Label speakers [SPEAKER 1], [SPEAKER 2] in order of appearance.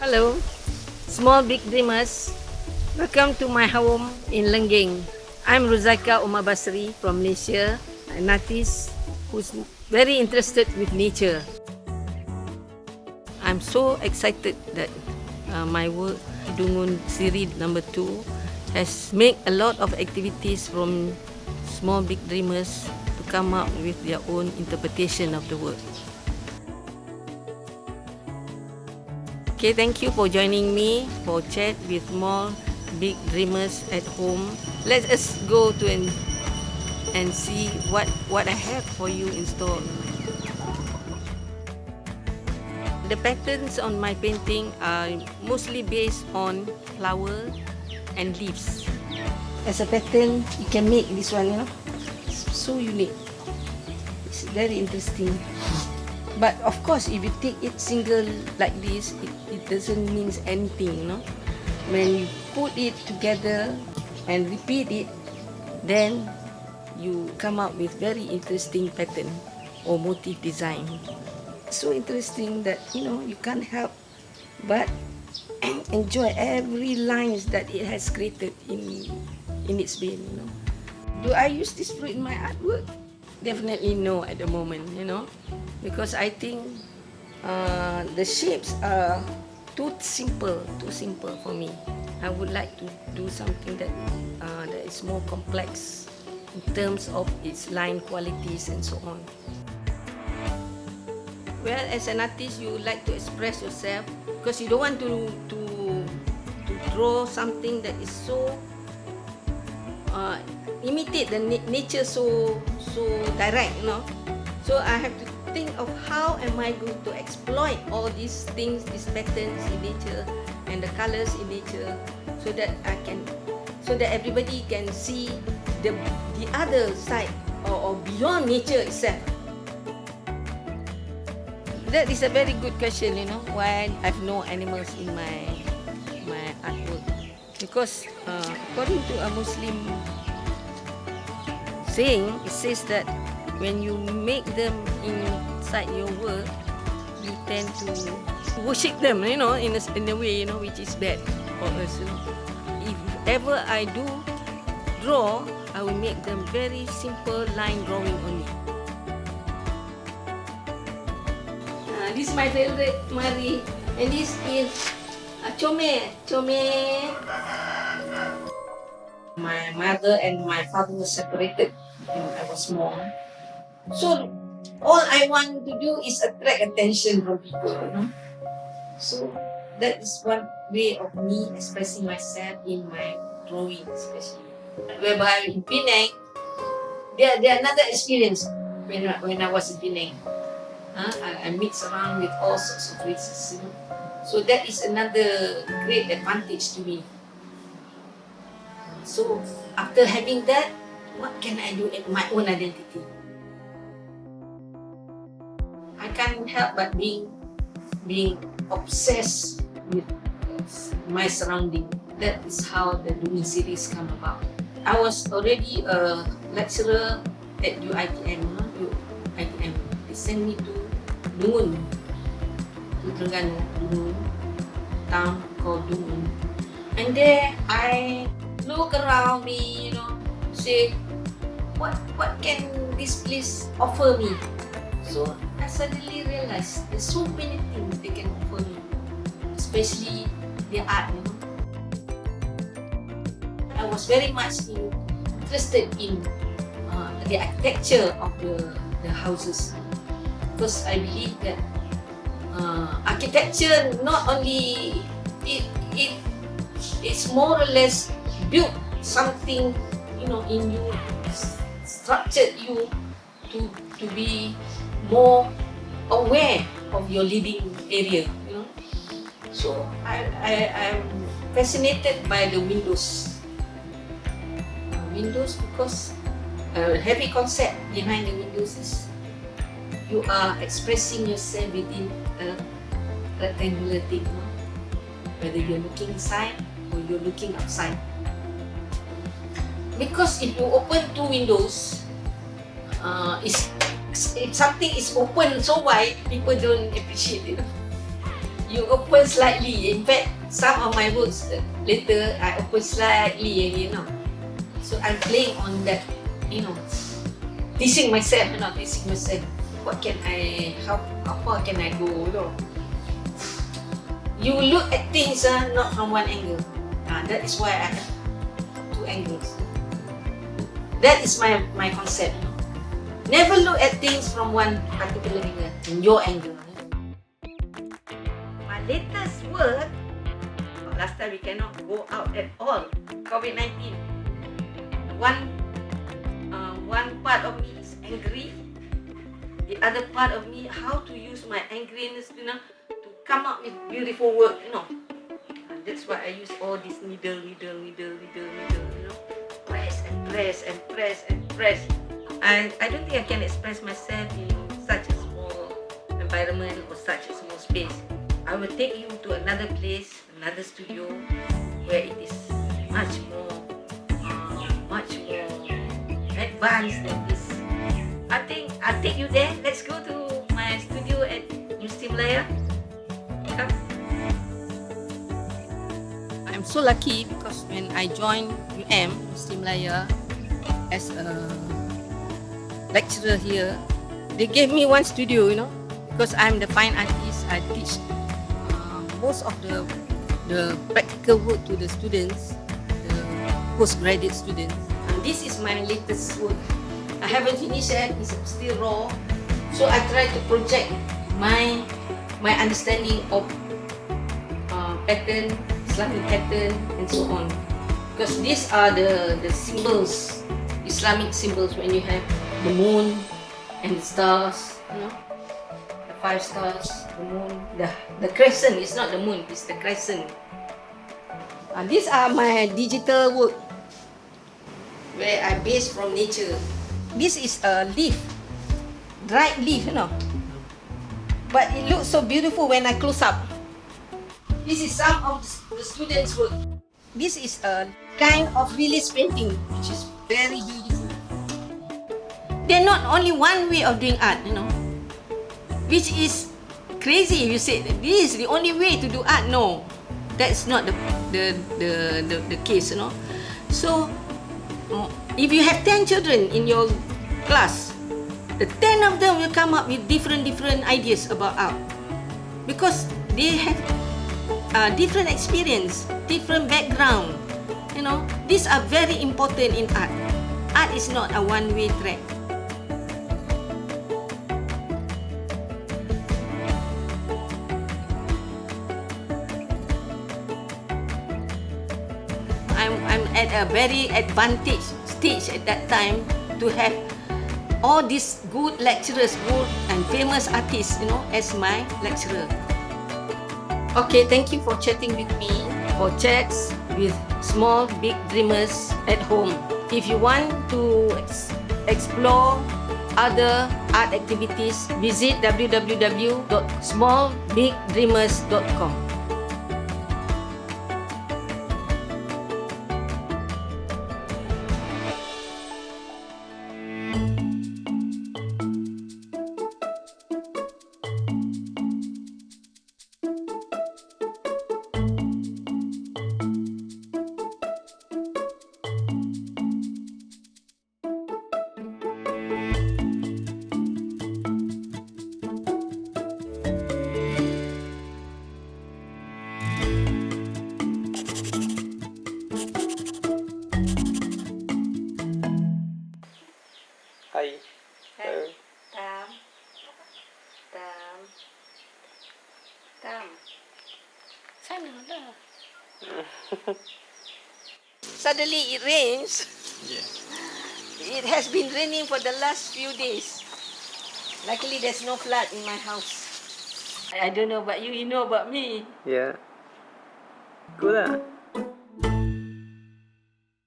[SPEAKER 1] Hello, small big dreamers. Welcome to my home in Lenggeng. I'm Ruzaika Omar Basri from Malaysia, an artist who's very interested with nature. I'm so excited that my work, Dungun Siri number 2, has made a lot of activities from small big dreamers to come up with their own interpretation of the work. Okay, thank you for joining me for chat with more big dreamers at home. Let us go to and see what I have for you in store. The patterns on my painting are mostly based on flower and leaves. As a pattern, you can make this one, it's so unique. It's very interesting. But of course, if you take it single like this, it doesn't mean anything, When you put it together and repeat it, then you come up with very interesting pattern or motif design. So interesting that, you can't help but enjoy every lines that it has created in its being, Do I use this fruit in my artwork? Definitely no at the moment, because I think the shapes are too simple for me. I would like to do something that is more complex in terms of its line qualities and so on. Well, as an artist, you like to express yourself because you don't want to draw something that is so imitate the nature so direct, So I have to think of how am I going to exploit all these things, these patterns in nature and the colors in nature, so that everybody can see the other side or beyond nature itself. That is a very good question, why I have no animals in my artwork. Because according to a Muslim saying, it says that when you make them inside your work, you tend to worship them, in a way, which is bad for us. If ever I do draw, I will make them very simple line drawing only. This is my favorite Mari, and this is Chome. My mother and my father were separated when I was small. So all I want to do is attract attention from people, So that is one way of me expressing myself in my drawing, especially. Whereby in Penang, there another experience when I was in Penang. I mix around with all sorts of races, So that is another great advantage to me. So after having that, what can I do in my own identity? I can't help but being obsessed with my surrounding. That is how the Dungun series come about. I was already a lecturer at UiTM. They sent me to Dungun, to Terengganu, Dungun, town called Dungun. And there I look around me, say, what can this place offer me? So I suddenly realized there's so many things they can offer me, especially their art, I was very much interested in the architecture of the houses, because I believe that architecture not only it's more or less built something, in you, structured you to be more aware of your living area, So I'm fascinated by the windows. Windows because a heavy concept behind the windows is you are expressing yourself within a rectangular thing, whether you're looking inside or you're looking outside. Because if you open two windows, if something is open so wide, people don't appreciate it. you open slightly. In fact, some of my works later I open slightly again, you know. So I'm playing on that, you know, teaching myself, you know, teaching myself. What can I, how far can I go, you know. You look at things not from one angle. That is why I have two angles. That is my concept, you know. Never look at things from one particular angle, in your angle. My latest work, last time we cannot go out at all, COVID-19. One part of me is angry. The other part of me, how to use my angriness, you know, to come up with beautiful work, you know. And that's why I use all this needle, you know. Press and press and press and press. I don't think I can express myself in such a small environment or such a small space. I will take you to another place, another studio, where it is much more advanced than this. I think I'll take you there. Let's go to my studio at Muslim Malaya. Come. I'm so lucky because when I joined Muslim Malaya as a lecturer here, they gave me one studio, you know, because I'm the fine artist. I teach most of the practical work to the students, the postgraduate students. And this is my latest work. I haven't finished yet, it's still raw. So I try to project my understanding of pattern, Islamic pattern, and so on. Because these are the symbols, Islamic symbols, when you have the moon and the stars, you know, the 5 stars, the moon, the crescent. It's not the moon, it's the crescent. These are my digital work, where I base from nature. This is a leaf, dried leaf, you know. But it looks so beautiful when I close up. This is some of the students' work. This is a kind of release painting, which is very beautiful. There's not only one way of doing art, you know, which is crazy if you say this is the only way to do art. No, that's not the case, you know. So if you have 10 children in your class, the 10 of them will come up with different ideas about art, because they have different experience, different background. You know, these are very important in art. Art is not a one-way track. I'm at a very advantage stage at that time to have all these good lecturers, good and famous artists, you know, as my lecturer. Okay, thank you for chatting with me, for chats with small big dreamers at home. If you want to explore other art activities, visit www.smallbigdreamers.com.
[SPEAKER 2] Hi. Hello.
[SPEAKER 1] Tam. Sana lah. Suddenly it rains.
[SPEAKER 2] Yeah.
[SPEAKER 1] It has been raining for the last few days. Luckily there's no flood in my house. I don't know about you, you know about me.
[SPEAKER 2] Yeah. Cool lah.